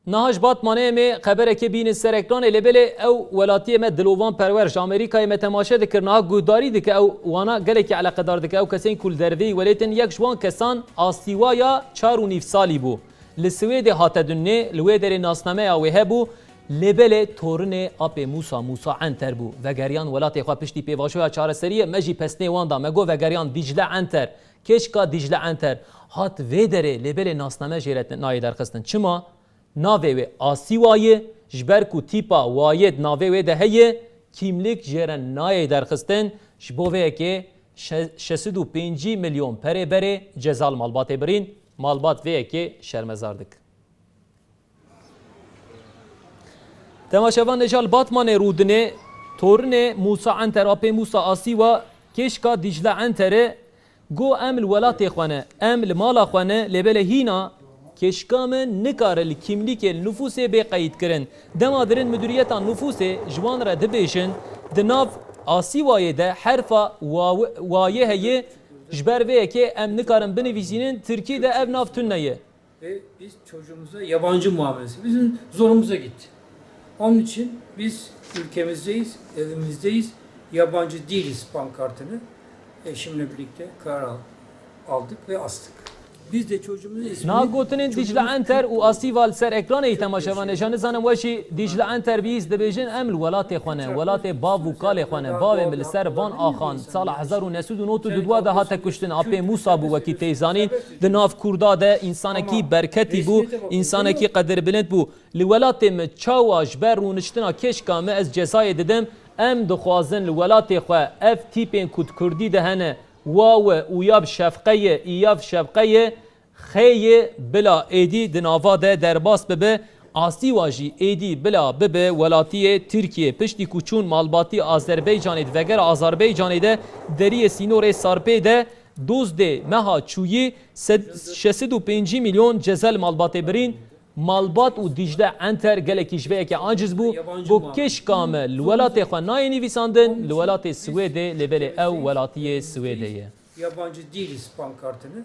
نهاج باتمانه می خبره که بین سرکران لبل او ولاتی ما دلوان پرورش امریکای ما تماشا دکرنا گوداری دک او وانا گله کی علاقه دار دک او کسین کول دروی ولیتن یک جوان کسان آستیوایا 4.5 سالی بو لسوید هات دنه لویدر ناسنامه او هبو لبل تورن اپ موسی عنتر بو وگریان ولاتی خو پشتی پیواشو چاره سری مجی پسنه واندا مگو وگریان دیجله عنتر کشکا دیجله عنتر هات ویدر لبل ناسنامه جرت نای درخستن چما ناوی و آسیوای جبر کو تیپا واید ناوی و ده هی کیملیک جرن نای درخستن جبوه که 65 میلیون پره بره جزال مالبات برین مالبات وی که شرمزاردک تماشاوان نجال باتمان رودنه تورن موسی عنتر اپی موسی آسیوا کشکا دیجله عنتره گو امل ولات خوانه امل مالا خوانه لبل هینا کشکام نکاره کیملیک نفوس به قید کرن دما درن مدیریت نفوس جوان را دبیشن دناف آسیوای ده حرف وایه هی جبر ve ki em nikarin binivizinin Türkiye'de ev naftünneyi. Ve biz çocuğumuza yabancı muamelesi bizim zorumuza gitti. Onun için biz ülkemizdeyiz, evimizdeyiz, yabancı değiliz pankartını eşimle birlikte karar aldık ve astık. Biz de çocuğumuzun ismini... Nagotunin Dicle Enter u Asival ser ekranı temaşavan nişanı zanım veşi Dicle Enter biz debejin eml velatê xwane, velatê bav û kalê xwane, bavê li ser van axan sala 1992 de hate kuştin apê Musa bû wekî têzanîn di nav Kurda de însanekî berketî bû, însanekî qedirbilind bû. Li welatê me çawa ji ber rûniştina keşka me ez cezayê didim em dixwazin li welatê xwe ev tîpên ku Kurdî de hene واو وياب شفقية إياب شفقية خي بلا إيدي دنافا ده درباس ببه آسي واجي إيدي بلا ببه ولاتية تركيا پشتي كوچون مالباتي آذربيجاني وغير آذربيجاني ده دريه سينور ساربي ده دوز ده مها چويي 65 مليون جزل مالباتي برين مالبات و دیجله انتر گله کشوه که آنجز بو بو کش کامل ولات خنای نویساندن لولات سوئد لبل او ولاتی سوئدیه Yabancı değiliz pankartını